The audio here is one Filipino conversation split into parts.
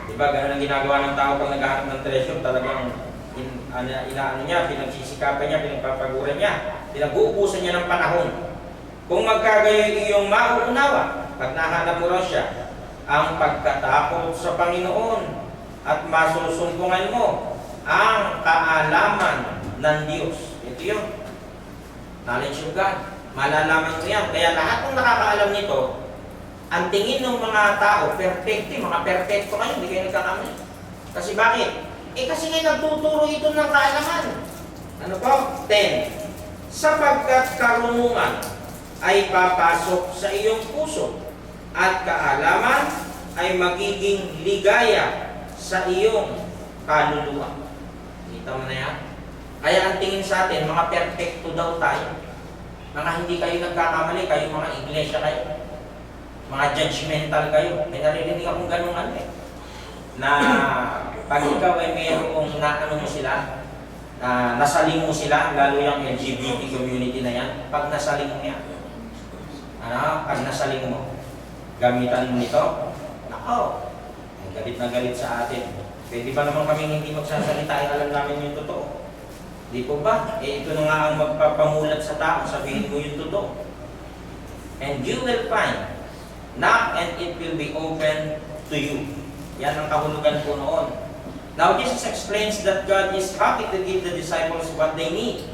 Di ba, ganun ang ginagawa ng tao pag naghahanap ng treasure, talagang inaano niya, pinagsisikapan niya, pinagpapaguran niya, pinag-uubusan niya ng panahon. Kung magkagayo iyong mauunawa, pag nahanap mo raw siya, ang pagkatakot sa Panginoon at masusumpungan mo ang kaalaman ng Diyos. Ito yun. Knowledge of God. Malalaman mo yan. Kaya lahat ng nakakaalam nito, ang tingin ng mga tao, perfecto, mga perfecto kayo, hindi kayo nagkakamali. Kasi bakit? Kasi ngayon nagtuturo ito ng kaalaman. Ano po? 10. Sapagkat karunungan ay papasok sa iyong puso at kaalaman ay magiging ligaya sa iyong kaluluwa. Kita mo na yan? Kaya ang tingin sa atin, mga perfecto daw tayo. Mga hindi kayo nagkakamali, kayo mga iglesia kayo. Mga judgmental kayo. May naririnig akong ganung na pag ikaw ay mayroong naano mo sila, nasaling mo sila, lalo yung LGBT community na yan, pag nasaling mo yan, pag nasaling mo, gamitan mo nito, nako, galit na galit sa atin. Pwede ba naman kaming hindi magsasalita, ay alam namin yung totoo? Di po ba? Ito na nga ang magpapamulat sa tao, sabihin mo yung totoo. And you will find, knock and it will be open to you. Yan ang kahulugan po noon. Now Jesus explains that God is happy to give the disciples what they need.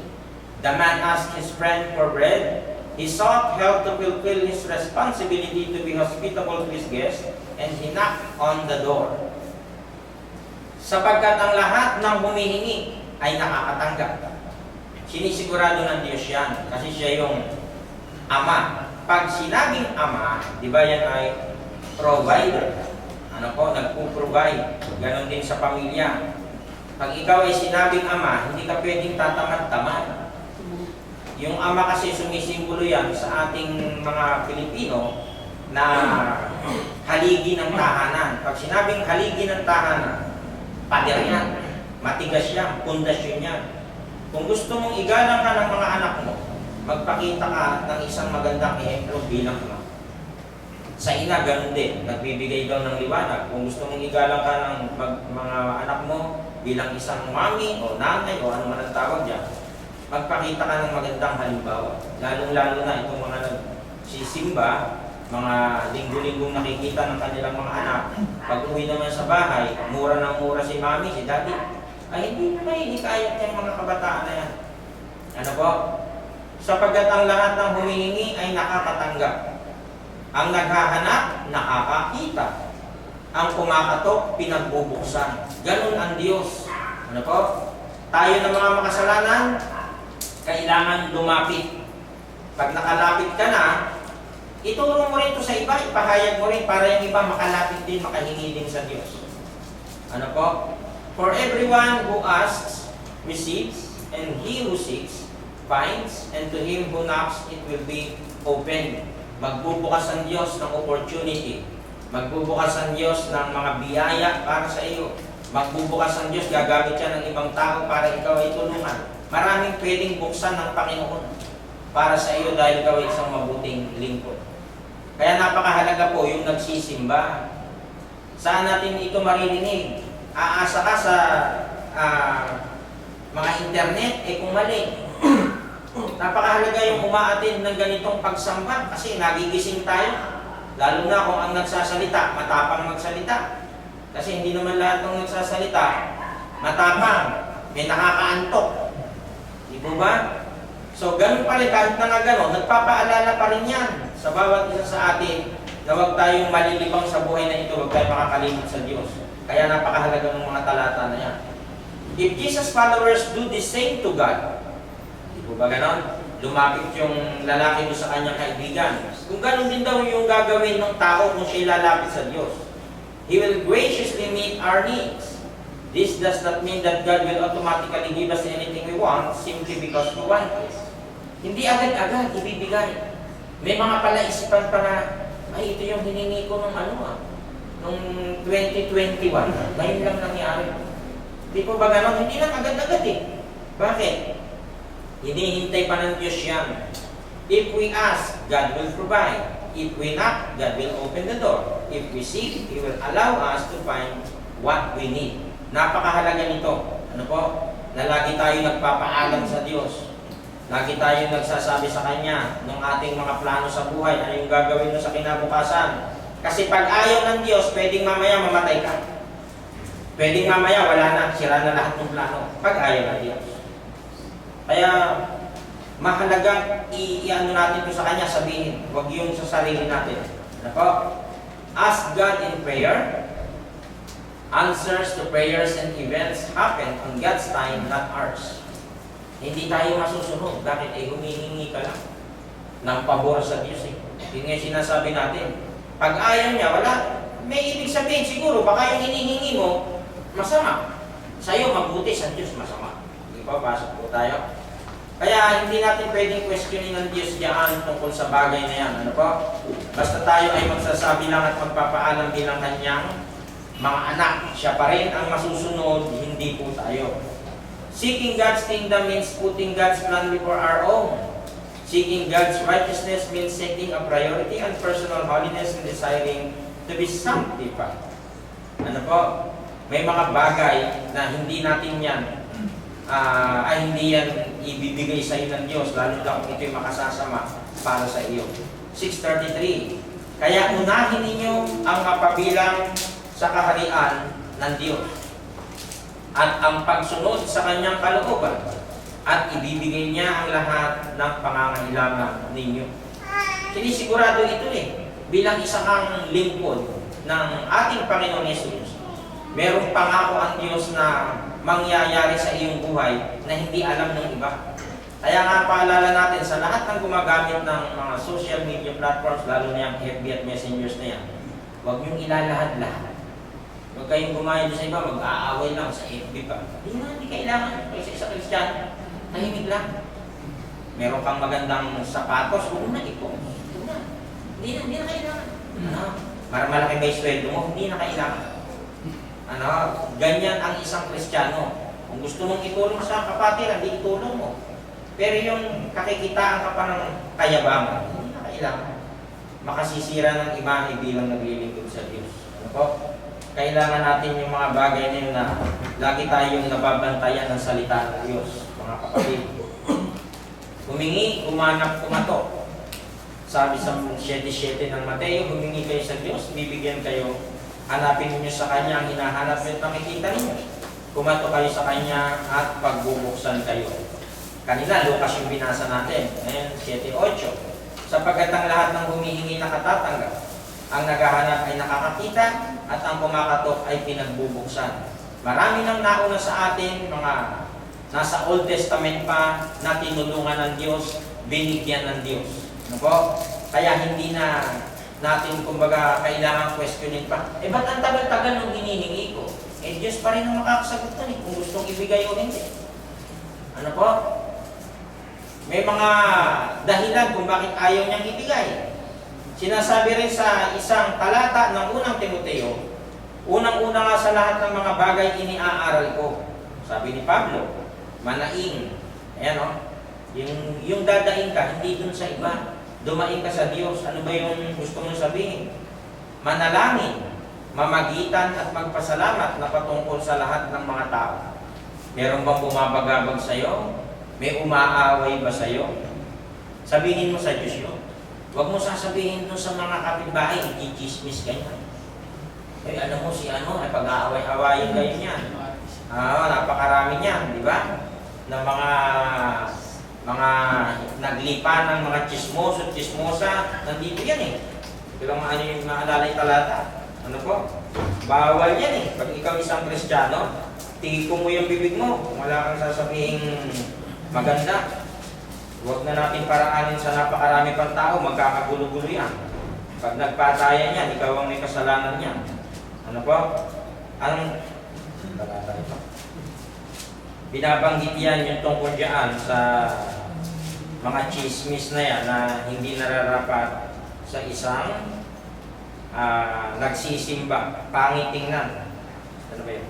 The man asked his friend for bread. He sought help to fulfill his responsibility to be hospitable to his guests, and he knocked on the door. Sapagkat ang lahat ng humihingi ay nakakatanggap. Sinisigurado ng Diyos yan, kasi siya yung Ama. Pag sinabing Ama, di ba yan ay provider? Ano po, nagpo-provide. Ganon din sa pamilya. Pag ikaw ay sinabing Ama, hindi ka pwedeng tatamad-tamad. Yung Ama kasi sumisimbolo yan sa ating mga Pilipino na haligi ng tahanan. Pag sinabing haligi ng tahanan, pader yan, matigas yan, pundasyon yan. Kung gusto mong igalang ka ng mga anak mo, magpakita ka ng isang magandang ehemplo bilang Ama. Sa ina, ganun din. Nagbibigay daw ng liwanag. Kung gusto mong igalang ka ng mga anak mo bilang isang mami o nanay o ano man ang tawag dyan, magpakita ka ng magandang halimbawa. Lalong-lalo na itong mga nagsisimba, mga linggo-linggong nakikita ng kanilang mga anak. Pag uwi naman sa bahay, mura ng mura si mami, si daddy. Ay, hindi na mahihikayat yung mga kabataan na yan. Ano po? Sapagkat ang lahat ng humihingi ay nakakatanggap. Ang naghahanap, nakakakita. Ang kumakatok, pinagbubuksan. Ganun ang Diyos. Ano po? Tayo ng mga makasalanan, kailangan lumapit. Pag nakalapit ka na, ituro mo rin ito sa iba, ipahayag mo rin para yung iba makalapit din, makahingi din sa Diyos. Ano po? For everyone who asks, receives, and he who seeks, finds, and to him who knocks, it will be open. Magbubukas ang Diyos ng opportunity. Magbubukas ang Diyos ng mga biyaya para sa iyo. Magbubukas ang Diyos, gagamit siya ng ibang tao para ikaw ay tulungan. Maraming pwedeng buksan ng Panginoon para sa iyo dahil ikaw ay isang mabuting lingkod. Kaya napakahalaga po yung nagsisimba. Saan natin ito maririnig? Aasa ka sa mga internet, kung mali. Napakahalaga yung umaatin ng ganitong pagsamba kasi nagigising tayo. Lalo na kung ang nagsasalita, matapang magsalita. Kasi hindi naman lahat ng nagsasalita matapang, may nakakaantok. Di ba ba? So ganun pa rin, kahit na nga gano'n, nagpapaalala pa rin yan sa bawat isa sa atin na huwag tayong malilibang sa buhay na ito, huwag tayong makakalimot sa Diyos. Kaya napakahalaga ng mga talata na yan. If Jesus' followers do the same to God, di ba gano'n? Lumapit yung lalaki doon sa kanyang kaibigan. Kung gano'n din daw yung gagawin ng tao kung siya lalapit sa Diyos, He will graciously meet our needs. This does not mean that God will automatically give us anything we want simply because we want it. Hindi agad-agad ibibigay. May mga palaisipan pa na, ay ito yung hiningi ko nung nung 2021. Ngayon lang nangyari. Di po ba gano'n? Hindi lang agad-agad Bakit? Hinihintay pa ng Diyos yan. If we ask, God will provide. If we knock, God will open the door. If we seek, He will allow us to find what we need. Napakahalaga nito. Ano po? Na lagi tayo nagpapaalam sa Diyos. Lagi tayo nagsasabi sa Kanya ng ating mga plano sa buhay, ano yung gagawin mo sa kinabukasan. Kasi pag ayaw ng Diyos, pwedeng mamaya mamatay ka. Pwedeng mamaya wala na, sira na lahat ng plano. Pag ayaw ng Diyos. Kaya mahalaga i-ano natin ito sa Kanya, sabihin. Huwag yung sa sarili natin. Ano po? Ask God in prayer. Answers to prayers and events happen on God's time, not ours. Hindi tayo masusunod. Bakit? Humihingi ka lang ng pabor sa Diyos. Yun nga sinasabi natin. Pag ayaw niya, wala. May ibig sabihin siguro, baka yung hinihingi mo, masama. Sa'yo, mabuti. Sa Diyos, masama. Hindi pa, pasok po tayo. Kaya hindi natin pwedeng questionin ng Diyos diyan tungkol sa bagay na yan. Ano po? Basta tayo ay magsasabi lang at magpapaalam bilang Kanyang mga anak. Siya pa rin ang masusunod, hindi po tayo. Seeking God's kingdom means putting God's plan before our own. Seeking God's righteousness means setting a priority on personal holiness and desiring to be sanctified. Ano po? May mga bagay na hindi natin yan, hindi yan ibibigay sa iyo ng Diyos, lalo na kung ito'y makasasama para sa iyo. 6:33. Kaya unahin ninyo ang mapabilang sa kaharian ng Diyos at ang pagsunod sa Kanyang kalooban at ibibigay niya ang lahat ng pangangailangan ninyo. Sinisigurado ito bilang isang lingkod ng ating Panginoon Yesus, merong pangako ang Diyos na mangyayari sa iyong buhay na hindi alam ng iba. Kaya nga paalala natin sa lahat ng gumagamit ng mga social media platforms, lalo na yung FB at messengers na yan, huwag niyong ilalahad-lahad. Huwag kayong gumayon sa iba, mag-aaway lang sa FB pa. Hindi kailangan. Kasi sa Kristiyano, tahimik lang. Meron kang magandang sapatos, huwag na ito. Hindi na kailangan. Malaki ba yung sweldo mo? Hindi na kailangan. Ganyan ang isang Kristiyano. Kung gusto mong itulong sa kapatiran, hindi itulong mo. Pero yung kakikitaan ka pa ng kayabangan, hindi na kailangan. Makasisira ng iba bilang naglilingkod sa Diyos. Ano po? Kailangan natin yung mga bagay na yun na lagi tayong nababantayan ng salita ng Diyos, mga kapatid. Humingi, kumanap, kumato. Sabi sa 7:7 ng Mateo, humingi kayo sa Diyos, bibigyan kayo. Hanapin niyo sa Kanya ang hinahanap at makikita niyo. Kumato kayo sa Kanya at pagbubuksan kayo. Kanina, Lucas yung binasa natin. Ngayon, 7:8. Sapagkat ang lahat ng humihingi nakatatanggap, ang naghahanap ay nakakakita, at ang kumakatok ay pinagbubuksan. Marami nang nauna sa atin, mga nasa Old Testament pa, na tinulungan ng Diyos, binigyan ng Diyos. Ano po? Kaya hindi na natin, kumbaga, kailangan questionin pa. Ba't ang tagal-tagal nung hinihingi ko? Diyos pa rin ang makakasagot nun kung gustong ibigay o hindi. Ano po? May mga dahilan kung bakit ayaw niyang ibigay. Sinasabi rin sa isang talata ng unang Timoteo, unang-una nga sa lahat ng mga bagay iniaaral ko. Sabi ni Pablo, manaing. Ayan yung dadaing ka, hindi dun sa iba. Dumaing ka sa Diyos. Ano ba yung gusto mong sabihin? Manalangin, mamagitan at magpasalamat na patungkol sa lahat ng mga tao. Meron bang bumabagabag sa'yo? May umaaway ba sa'yo? Sabihin mo sa Diyos yun. Huwag mo sasabihin doon sa mga kapitbahay, i-chismis ka niya. Alam mo si ay pag-aaway-awayin kayo niyan. Napakarami niyan, di ba? Na mga naglipa ng mga chismoso, chismosa, nandito yan Pero yung maalala yung talata. Ano po? Bawal yan Pag ikaw isang Kristiyano, tiko mo yung bibig mo. Kung wala kang sasabihin maganda. Huwag na natin paraanin sa napakarami pang tao, magkakagulo-gulo yan. Pag nagpatayan yan, ikaw ang may kasalanan yan. Ano po? Binabanggit yan yung tungkol dyan sa mga chismis na yan na hindi nararapat sa isang nagsisimba. Pangit tingnan. Ano ba yun?